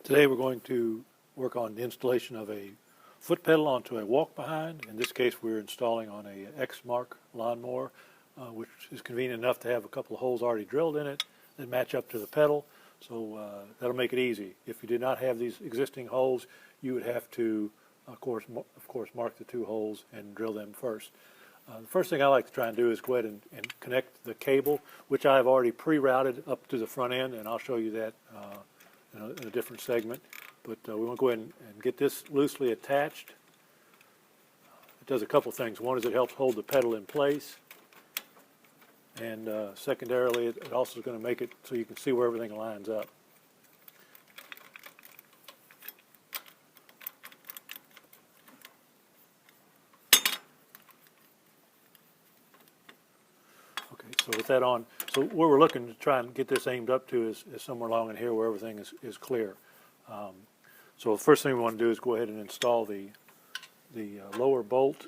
Today we're going to work on the installation of a foot pedal onto a walk-behind. In this case we're installing on a X-Mark lawnmower, which is convenient enough to have a couple of holes already drilled in it that match up to the pedal. So that'll make it easy. If you did not have these existing holes, you would have to, of course, mark the two holes and drill them first. The first thing I like to try and do is go ahead and connect the cable, which I have already pre-routed up to the front end, and I'll show you that in a different segment. But we want to go ahead and get this loosely attached. It does a couple things. One is it helps hold the pedal in place, and secondarily it also is going to make it so you can see where everything lines up. Okay, so with that on, so where we're looking to try and get this aimed up to is somewhere along in here where everything is clear. So the first thing we want to do is go ahead and install the lower bolt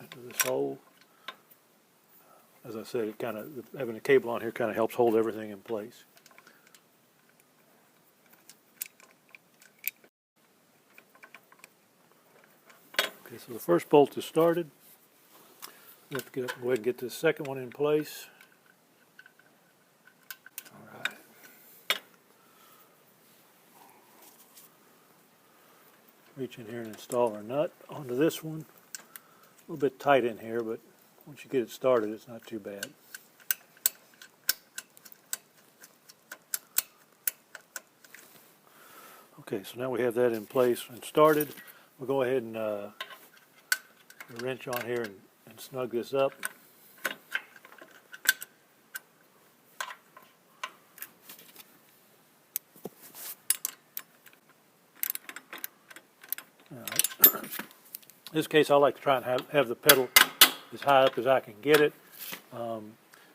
into this hole. As I said, it kind of, having a cable on here kind of helps hold everything in place. Okay, so the first bolt is started. We have to get up and go ahead and get this second one in place. All right. Reach in here and install our nut onto this one. A little bit tight in here, but once you get it started, it's not too bad. Okay, so now we have that in place and started. We'll go ahead and put a wrench on here and snug this up. All right. In this case, I like to try and have the pedal as high up as I can get it.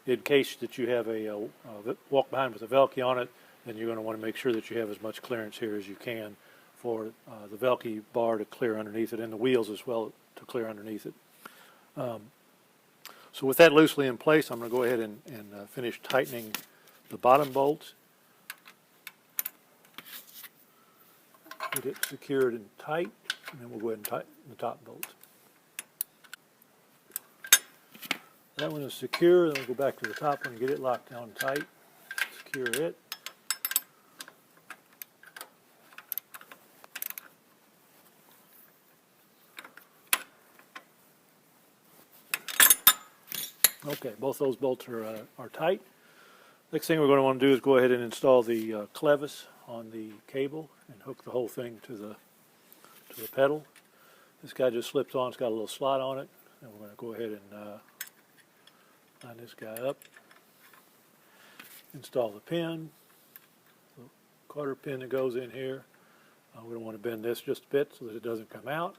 In case that you have a walk-behind with a Velke on it, then you're going to want to make sure that you have as much clearance here as you can for the Velke bar to clear underneath it, and the wheels as well to clear underneath it. So with that loosely in place, I'm going to go ahead and finish tightening the bottom bolts. Get it secured and tight, and then we'll go ahead and tighten the top bolt. That one is secure, then we'll go back to the top one and get it locked down tight. Secure it. Okay, both those bolts are tight. Next thing we're going to want to do is go ahead and install the clevis on the cable and hook the whole thing to the pedal. This guy just slips on. It's got a little slot on it, and we're going to go ahead and line this guy up. Install the pin, the quarter pin that goes in here. We don't want to bend this just a bit so that it doesn't come out.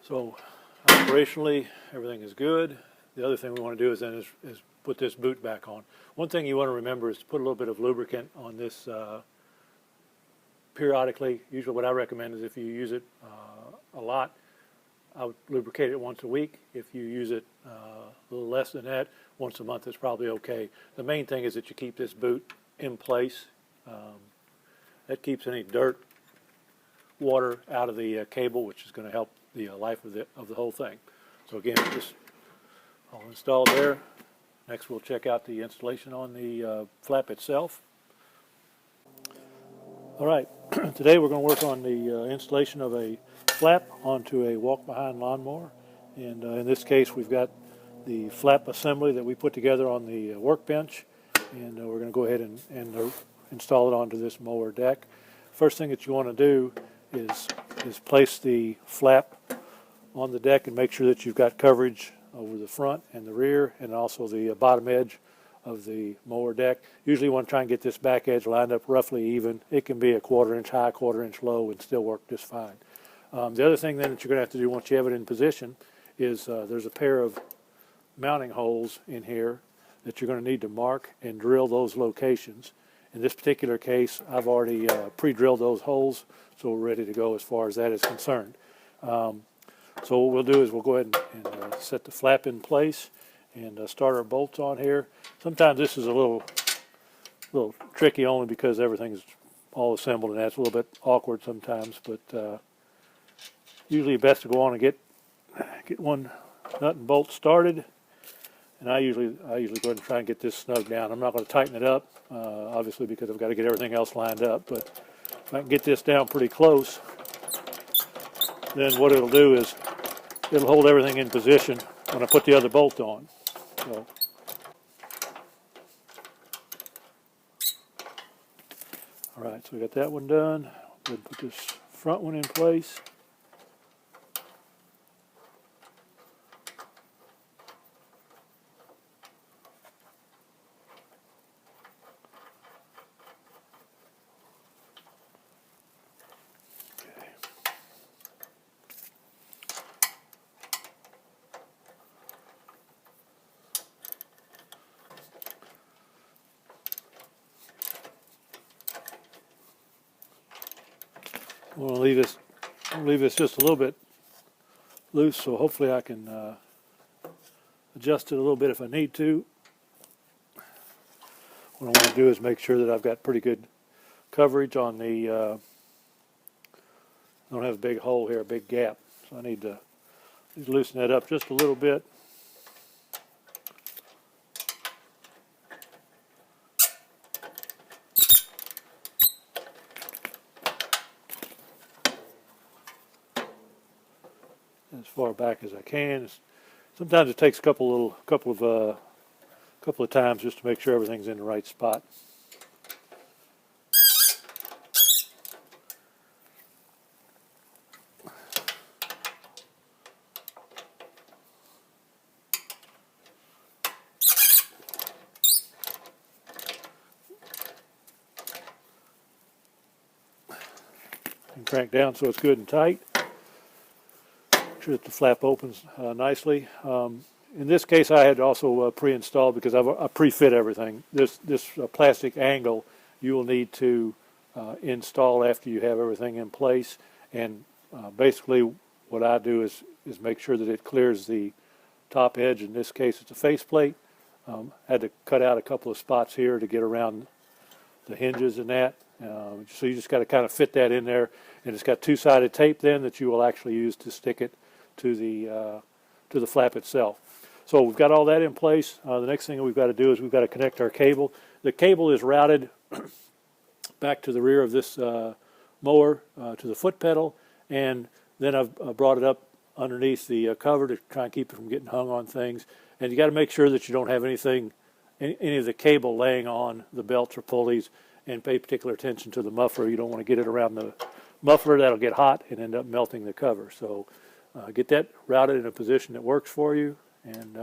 So operationally, everything is good. The other thing we want to do is then is put this boot back on. One thing you want to remember is to put a little bit of lubricant on this periodically. Usually what I recommend is if you use it a lot, I would lubricate it once a week. If you use it a little less than that, once a month is probably okay. The main thing is that you keep this boot in place. That keeps any dirt, water out of the cable, which is going to help the life of the whole thing. So again, just all installed there. Next we'll check out the installation on the flap itself. All right, today we're going to work on the installation of a flap onto a walk-behind lawnmower. And in this case we've got the flap assembly that we put together on the workbench, and we're going to go ahead and install it onto this mower deck. First thing that you want to do is place the flap on the deck and make sure that you've got coverage over the front and the rear and also the bottom edge of the mower deck. Usually you want to try and get this back edge lined up roughly even. It can be a 1/4 inch high, 1/4 inch low, and still work just fine. The other thing then that you're going to have to do once you have it in position is there's a pair of mounting holes in here that you're going to need to mark and drill those locations. In this particular case, I've already pre-drilled those holes, so we're ready to go as far as that is concerned. So what we'll do is we'll go ahead and set the flap in place and start our bolts on here. Sometimes this is a little a little tricky only because everything's all assembled, and that's a little bit awkward sometimes. But usually best to go on and get one nut and bolt started. And I usually go ahead and try and get this snug down. I'm not going to tighten it up, obviously, because I've got to get everything else lined up. But if I can get this down pretty close, then what it'll do is it'll hold everything in position when I put the other bolt on. So, all right, so we got that one done. We'll put this front one in place. I'm going to leave this just a little bit loose, so hopefully I can adjust it a little bit if I need to. What I want to do is make sure that I've got pretty good coverage on the, I don't have a big hole here, a big gap, so I need to loosen that up just a little bit. As far back as I can. Sometimes it takes a couple of times just to make sure everything's in the right spot. And crank down so it's good and tight. Sure that the flap opens nicely. In this case, I had also pre-installed because I pre-fit everything. This plastic angle you will need to install after you have everything in place. And basically, what I do is make sure that it clears the top edge. In this case, it's a faceplate. Had to cut out a couple of spots here to get around the hinges and that. So you just got to kind of fit that in there. And it's got two-sided tape then that you will actually use to stick it to the flap itself. So we've got all that in place. The next thing that we've got to do is we've got to connect our cable. The cable is routed back to the rear of this mower to the foot pedal, and then I've brought it up underneath the cover to try and keep it from getting hung on things. And you got to make sure that you don't have any of the cable laying on the belts or pulleys, and pay particular attention to the muffler. You don't want to get it around the muffler. That'll get hot and end up melting the cover. So get that routed in a position that works for you, and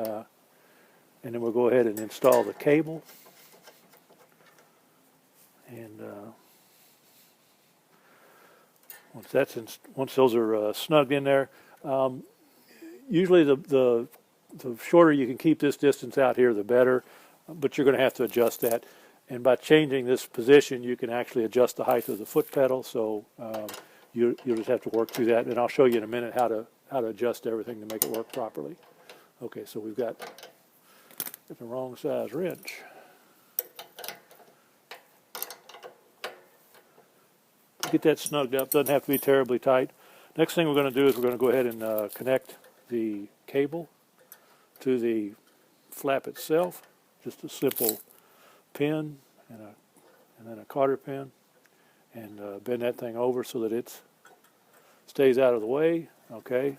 then we'll go ahead and install the cable. And once those are snugged in there, usually the shorter you can keep this distance out here, the better. But you're going to have to adjust that. And by changing this position, you can actually adjust the height of the foot pedal. So you'll just have to work through that. And I'll show you in a minute how to adjust everything to make it work properly. Okay, so we've got the wrong size wrench. Get that snugged up. Doesn't have to be terribly tight. Next thing we're going to do is we're going to go ahead and connect the cable to the flap itself. Just a simple pin and then a cotter pin, and bend that thing over so that it stays out of the way. Okay.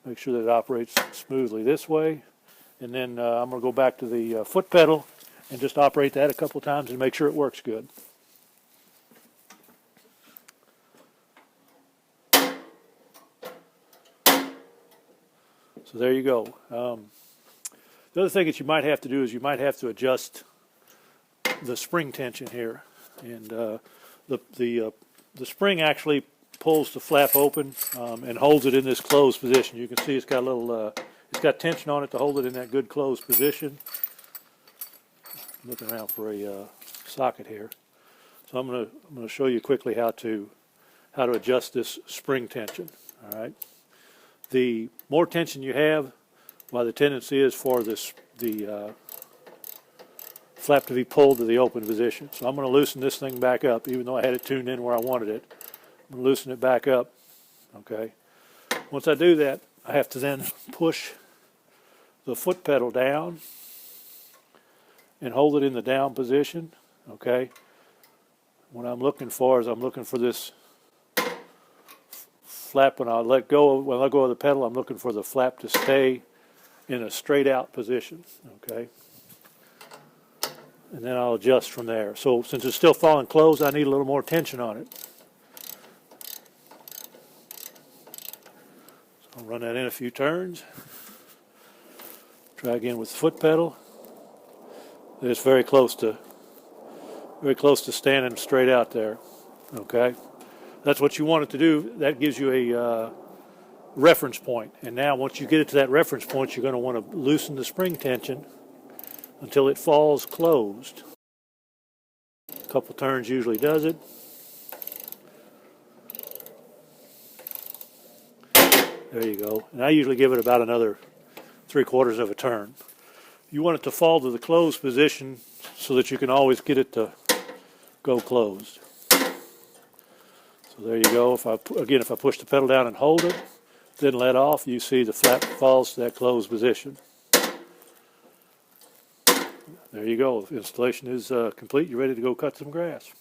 Make sure that it operates smoothly this way. And then I'm going to go back to the foot pedal and just operate that a couple times and make sure it works good. So there you go. The other thing that you might have to do is you might have to adjust the spring tension here. And the spring actually pulls the flap open and holds it in this closed position. You can see it's got a little, it's got tension on it to hold it in that good closed position. I'm looking around for a socket here. So I'm going to show you quickly how to adjust this spring tension. All right. The more tension you have, well, the tendency is for the flap to be pulled to the open position. So I'm going to loosen this thing back up, even though I had it tuned in where I wanted it. I'm going to loosen it back up, okay? Once I do that, I have to then push the foot pedal down and hold it in the down position, okay? What I'm looking for is I'm looking for this flap when I let go of the pedal. I'm looking for the flap to stay in a straight out position, okay? And then I'll adjust from there. So since it's still falling closed, I need a little more tension on it. So I'll run that in a few turns. Try again with the foot pedal. It's very close to standing straight out there, okay? That's what you want it to do. That gives you a reference point. And now once you get it to that reference point, you're going to want to loosen the spring tension until it falls closed. A couple turns usually does it. There you go. And I usually give it about another 3/4 of a turn. You want it to fall to the closed position so that you can always get it to go closed. So there you go. If I push the pedal down and hold it, then let off, you see the flap falls to that closed position. There you go. Installation is complete. You're ready to go cut some grass.